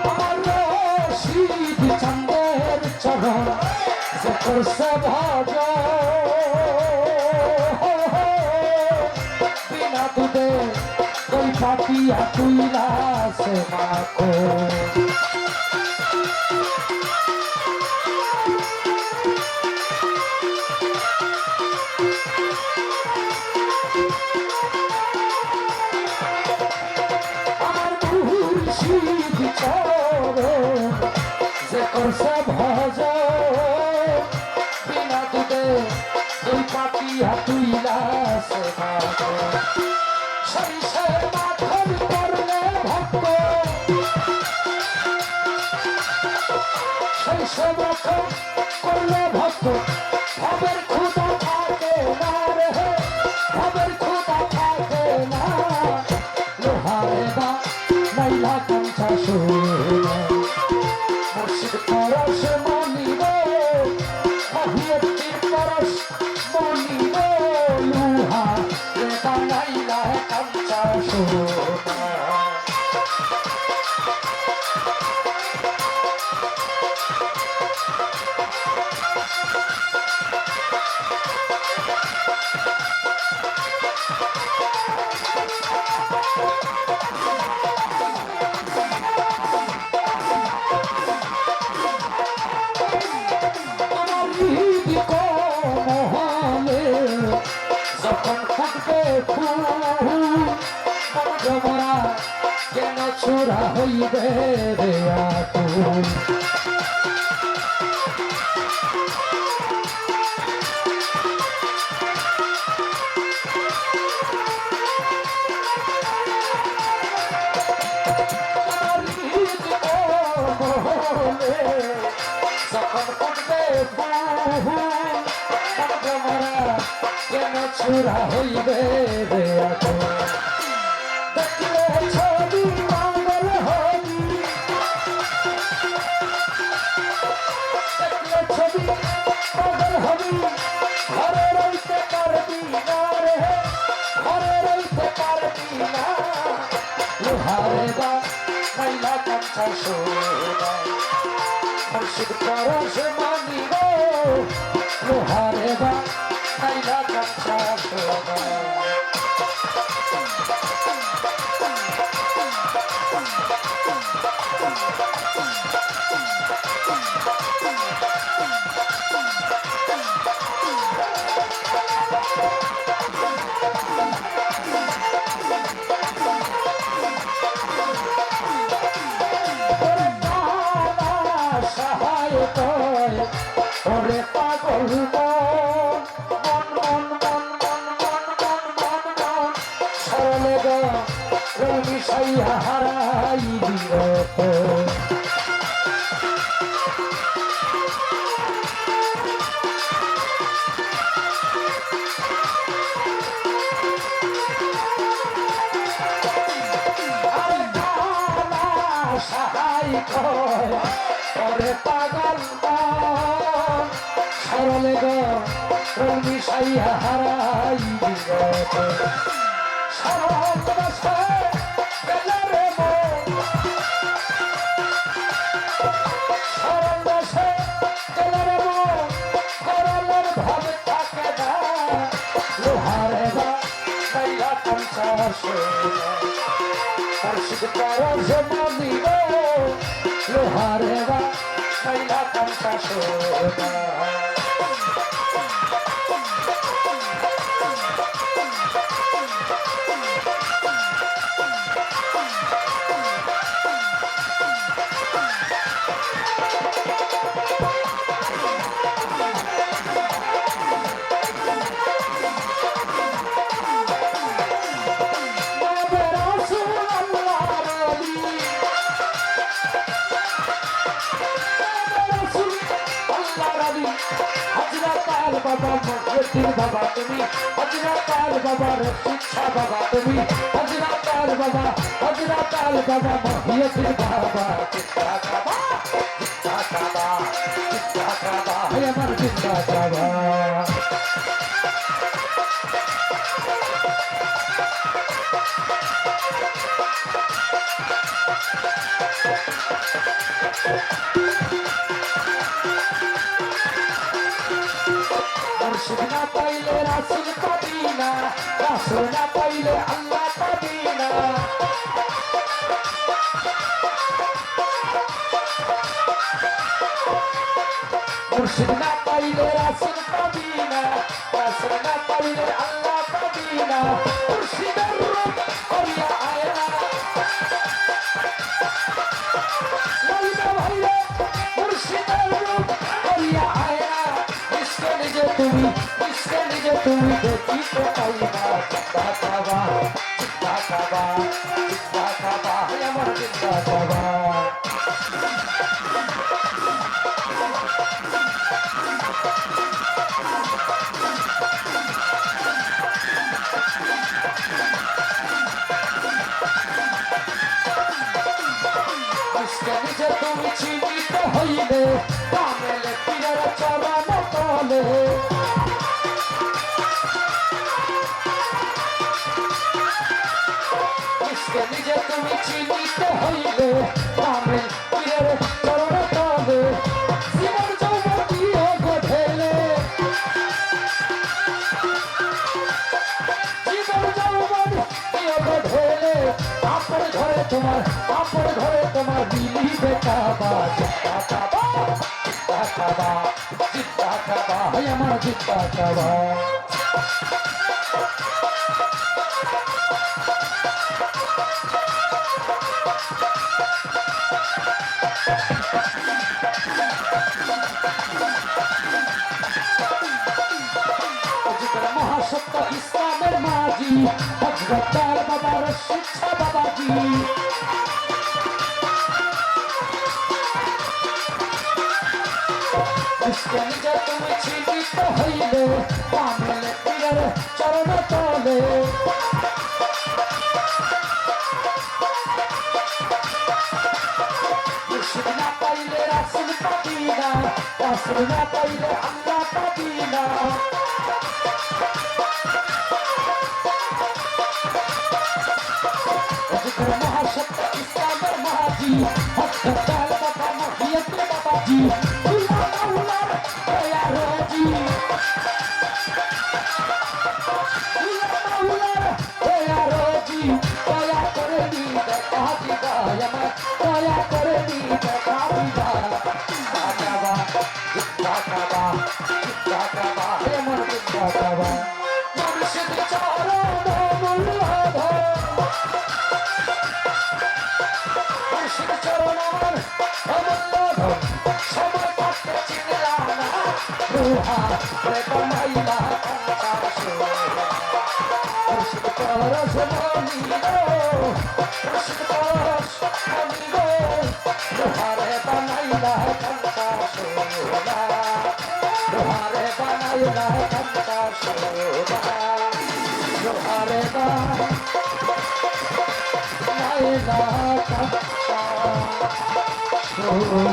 আমার রশিদ চাঁদের চরণ যে করছে বিনা দুধে ওই পাপিয়া তুইলা সে মাখো যে করছে ভজ বিনা দুধে দুই পাপিয়া তুইলা সে মাখো সরিষে মাখন করলে ভক্ত সরিষে মাখন করলে ভক্ত ভবের ক্ষুধা থাকে না রে ভবের ক্ষুধা থাকে না লোহারে বা নাইলা কাঞ্চা সোনা মুর্শিদ পরশ মনিব মহিয়তির পরশ মনিব লুহা রে বানাইলা কাঞ্চা সোনা যখন ফুটবে ফুল জমরা কেন ছোড়া হইবে রে আকুল যখন ফুটবে ফুল জমরা কেন ছোড়া হইবে রে আকুল দেখলে ছবি পাগল হবি দেখলে ছবি পাগল হবি ঘরে রইতে পারবি না রে ঘরে রইতে পারবি না লোহারে বা নাইলা কাঞ্চা সোনা মুর্শিদ পরশ মানিব লোহারে বা নাইলা কাঞ্চা সোনা ওরে পাগল মন মন মন মন মন মন মন মন সরলে গো রবি সাইয়া হারাই বিরত সাহাই কয় ওরে পাগল সরলে গো রবি সাইয়া হারাই বিরত সরল বসে গেলে রে মন সরল বসে গেলে রে মন করলের ভাবে থাকে না লোহারে বা নাইলা কাঞ্চা সোনা মুর্শিদ পরশ মানিব লোহারে বা নাইলা কাঞ্চা সোনা বাবা মহিয়তির বাবা তুমি হযরতাল বাবার শিক্ষা বাবা তুমি হযরতাল বাবা মহিয়তির বাবা চিত্তা বাবা হে আমার চিত্তা বাবা না রাসূল না পাইলে আল্লাহ পাবি না মুর্শিদ না পাইলে রাসূল পাবি না রাসূল না পাইলে আল্লাহ পাবি না মুর্শিদের রূপ করিয়া আয়না লাইলা ভাইরা মুর্শিদের রূপ করিয়া আয়না ইসকে নিজে তুমি দেখিতে পাইবা চিন্তা কাবা আমার চিন্তা কাবা নিজে তুমি চিনিতে হইলে কামেলে পীরের চরণ তলে নিজে তুমি চিনিতে হইলে কামেল পীরের চরণ তলে জীবন যৌবন দিয়ে গঠেলে জীবন যৌবন দিয়ে গঠেলে আপন ঘরে তোমার দিলিবে কাবা চিন্তা কাবা আমার চিন্তা কাবা মহাসত্য ইসলামের মাঝি হযরত বাবার শিক্ষা বাবাজি নিজে তুমি চিনিত হইলে কামেলে পীরের চরণ তলে মুর্শিদ না পাইলে রাসূল পাবি না রাসূল না পাইলে আল্লাহ পাবি না মহাসত্য ইসলামের মাঝি হযরত বাবা মহিয়ত বাবাজি উলামাউলার দয়া রজি উলামাউলার দয়া রজি দয়া করে নি দেখা দিবা আমার দয়া করে নি দেখা দিবা কাবা এমন কাবা মুর্শিদ চরণ মুল্লাধ মুর্শিদ চরণ আমার মুল্লাধ সময় পাতে চিনলা না রুহা রে বানাইলা মুর্শিদ পরশ মনি গো মুর্শিদ পরশ মনি গো রুহা রে বানাইলা কান্তা সোনা রুহা রে বানাইলা কান্তা সোনা রুহা রে বানাইলা কান্তা সোনা